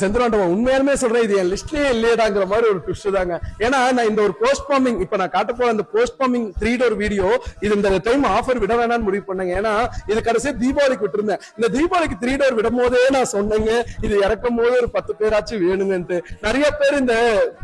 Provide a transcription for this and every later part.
செந்திலாண்டவன் உண்மையாலுமே சொல்றேன், இது என் லிஸ்ட்லயே இல்லையடாங்கிற மாதிரி ஒரு ட்விஸ்ட் தாங்க. ஏன்னா நான் இந்த ஒரு போஸ்ட் ஃபார்மிங் இப்ப நான் காட்ட போற அந்த போஸ்ட் ஃபார்மிங் 3 டோர் வீடியோ இது இந்த டைம் ஆஃபர் விட வேணாம்னு முடிவு பண்ணேங்க. ஏன்னா இது கடைசியா தீபாவளிக்கு விட்டுருந்தேன். இந்த தீபாவளிக்கு 3 டோர் விடும் போதே நான் சொன்னேங்க, இது இறக்கும் போது ஒரு 10 பேராச்சும் வேணுங்கன்ட்டு. நிறைய பேர் இந்த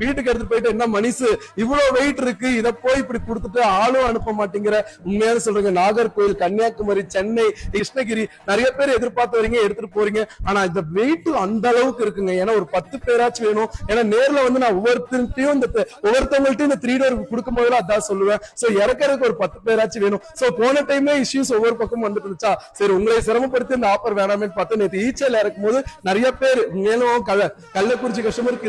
வீட்டுக்கு எடுத்து போயிட்டு என்ன மனுஷு இவ்வளவு வெயிட் இருக்கு, இதை போய் இப்படி கொடுத்துட்டு ஆளும் அனுப்ப மாட்டேங்கிற உண்மையான சொல்றேங்க. நாகர்கோவில், கன்னியாகுமரி, சென்னை, கிருஷ்ணகிரி நிறைய பேர் எதிர்பார்த்து வரீங்க, எடுத்துட்டு போறீங்க. ஆனா இந்த வெயிட் அந்த அளவுக்கு இருக்குங்க. ஏன்னா ஒரு 10 பேராச்சும் வேணும். ஏன்னா நேர்ல வந்து நான் ஒவ்வொருத்தருக்கையும் ஒவ்வொருத்தவங்கள்ட்டையும் இந்த 3 டோர் கொடுக்கும் போதுல அதான் சொல்லுவேன். சோ இறக்கிறதுக்கு ஒரு 10 பேராச்சும் வேணும். சோ போன டைமே இஷ்யூஸ் ஒவ்வொரு பக்கம் வந்துட்டு இருந்துச்சா, சரி உங்களை சிரமப்படுத்தி இந்த ஆஃபர் வேணாமே பார்த்து நேற்று ஈச்சல் இறக்கும் போது நிறைய பேர் மேலும் கள்ளக்குறிச்சி கஸ்டமர்,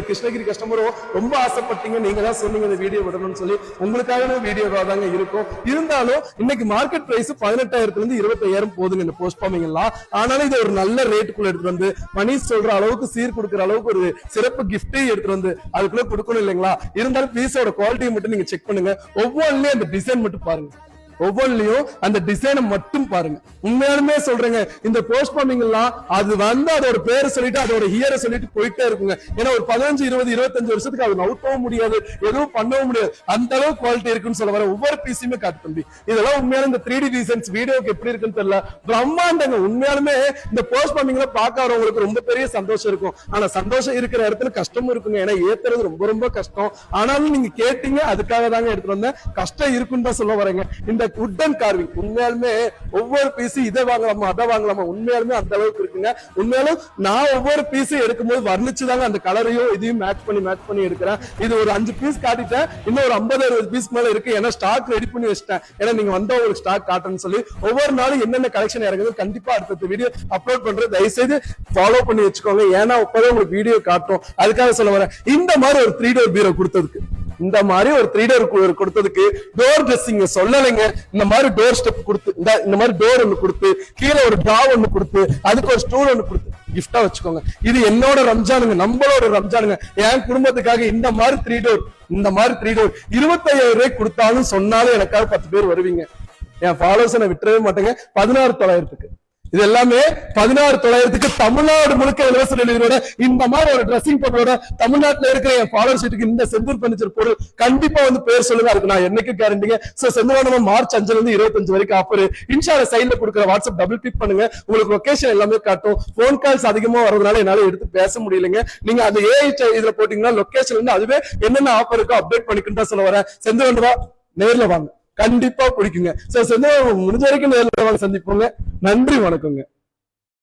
கிருஷ்ணகிரி கஸ்டமரும் ரொம்ப ஆசைப்பட்டீங்க. நீங்க தான் சொன்னீங்க இந்த வீடியோ விடணும்னு சொல்லி. உங்களுக்காக வீடியோவா தாங்க இருக்கும். இருந்தாலும் இன்னைக்கு மார்க்கெட் பிரைஸ் 18,000 இருந்து 25,000 போதுங்க இந்த போஸ்ட் ஃபார்மிங் எல்லாம். ஆனாலும் இது ஒரு நல்ல ரேட்டுக்குள்ள எடுத்துட்டு வந்து மணிஷ் சொல்ற அளவுக்கு சீர் கொடுக்குற அளவுக்கு ஒரு சிறப்பு கிஃப்டே எடுத்துட்டு வந்து அதுக்குள்ள கொடுக்கணும் இல்லைங்களா. இருந்தாலும் பீஸோட குவாலிட்டியை மட்டும் நீங்க செக் பண்ணுங்க. ஒவ்வொன்றிலயும் அந்த டிசைன் மட்டும் பாருங்க, ஒவ்வொன்றிலையும் அந்த டிசைனை மட்டும் பாருங்க. உண்மையாலுமே சொல்றேங்க, இந்த போஸ்ட் ஃபார்மிங் எல்லாம் அது வந்து அதோட பேரை சொல்லிட்டு அதோட ஹியரை சொல்லிட்டு போயிட்டே இருக்குங்க. ஏன்னா ஒரு 15, 20, 25 வருஷத்துக்கு அது நவுத்தவும் முடியாது, எதுவும் பண்ணவும் முடியாது. அந்த அளவுக்கு குவாலிட்டி இருக்குன்னு சொல்ல வர ஒவ்வொரு பீஸுமே காட்டு தம்பி. இதெல்லாம் உண்மையான இந்த 3D டிசைன்ஸ் வீடியோக்கு எப்படி இருக்குன்னு தெரியல, பிரம்மாண்டங்க. உண்மையாலுமே இந்த போஸ்ட் ஃபார்மிங்ல பார்க்க வரவங்களுக்கு ரொம்ப பெரிய சந்தோஷம் இருக்கும். ஆனா சந்தோஷம் இருக்கிற இடத்துல கஷ்டமும் இருக்குங்க. ஏன்னா ஏத்துறது ரொம்ப ரொம்ப கஷ்டம். ஆனாலும் நீங்க கேட்டீங்க, அதுக்காக தாங்க எடுத்துட்டு வந்தேன். கஷ்டம் இருக்குன்னு தான் சொல்ல வரேங்க. இந்த உட்டன் கார்விங் உண்மையாலுமே ஒவ்வொரு பீஸ் இதை வாங்கலாமா அதை வாங்கலாமா உண்மையாலுமே அந்த அளவுக்கு இருக்குங்க. உண்மையாலும் நான் ஒவ்வொரு பீஸும் எடுக்கும்போது வர்ணிச்சுதாங்க அந்த கலரையும் இதையும் மேட்ச் பண்ணி எடுக்கிறேன். இது ஒரு 5 பீஸ் காட்டிட்டேன், இன்னும் ஒரு 50-60 பீஸ் மேல இருக்கு. ஏன்னா ஸ்டாக் ரெடி பண்ணி வச்சிட்டேன். ஏன்னா நீங்க வந்தா ஒரு ஸ்டாக் காட்டுன்னு சொல்லி ஒவ்வொரு நாளும் என்னென்ன கலெக்ஷன் இறங்குது கண்டிப்பா அடுத்த வீடியோ அப்லோட் பண்றது தயவுசெய்து ஃபாலோ பண்ணி வச்சுக்கோங்க. ஏன்னா இப்பதான் உங்களுக்கு வீடியோ காட்டும். அதுக்காக சொல்ல வரேன், இந்த மாதிரி ஒரு 3 டோர் பீரோ கொடுத்ததுக்கு, இந்த மாதிரி ஒரு 3 டோர் கொடுத்ததுக்கு டோர் ட்ரெஸ்ஸிங் சொல்லலைங்க. இந்த மாதிரி டோர் ஸ்டெப் கொடுத்து, இந்த மாதிரி டோர் ஒண்ணு கொடுத்து, கீழே ஒரு டிரா ஒண்ணு கொடுத்து, அதுக்கு ஒரு ஸ்டூல் ஒண்ணு கொடுத்து கிஃப்டா வச்சுக்கோங்க. இது என்னோட ரம்ஜானுங்க, நம்மளோட ரம்ஜானுங்க. என் குடும்பத்துக்காக இந்த மாதிரி 3 டோர் 25,000 ரூபாய் கொடுத்தாலும் சொன்னாலும் எனக்காக 10 பேர் வருவீங்க. என் ஃபாலோவர்ஸ் நான் விட்டுறவே மாட்டேங்க. 16,900 இது எல்லாமே 16,900 தமிழ்நாடு முழுக்க இலவச டெலிவரியோட இந்த மாதிரி ஒரு ட்ரெஸ்ஸிங் பொருளோட தமிழ்நாட்டில் இருக்கிற என் ஃபாலோவர்ஸ் வீட்டுக்கு இந்த செந்தூர் பர்னிச்சர் பொருள் கண்டிப்பா வந்து பேர் சொல்லுங்க. அதுக்கு நான் என்னைக்கு கேரண்டிங்க. சோ செந்தூர் மார்ச் 5 இருந்து 25 வரைக்கும் ஆஃபர். இன்ஷால்ல சைட்ல கொடுக்குற வாட்ஸ்அப் டபுள் கிளிக் பண்ணுங்க, உங்களுக்கு லொகேஷன் எல்லாமே காட்டும். போன் கால்ஸ் அதிகமா வரதுனால என்னால எடுத்து பேச முடியலைங்க. நீங்க அந்த ஏஐ இதுல போட்டீங்கன்னா லொகேஷன் வந்து அதுவே என்னென்ன ஆஃபர் இருக்கோ அப்டேட் பண்ணிக்கிட்டு சொல்ல வரேன். செந்தூர் நேர்ல வாங்க, கண்டிப்பா பிடிக்குங்க. முடிஞ்ச வரைக்கும் நேர்ல வாங்க, சந்திப்போங்க. நன்றி, வணக்கங்க.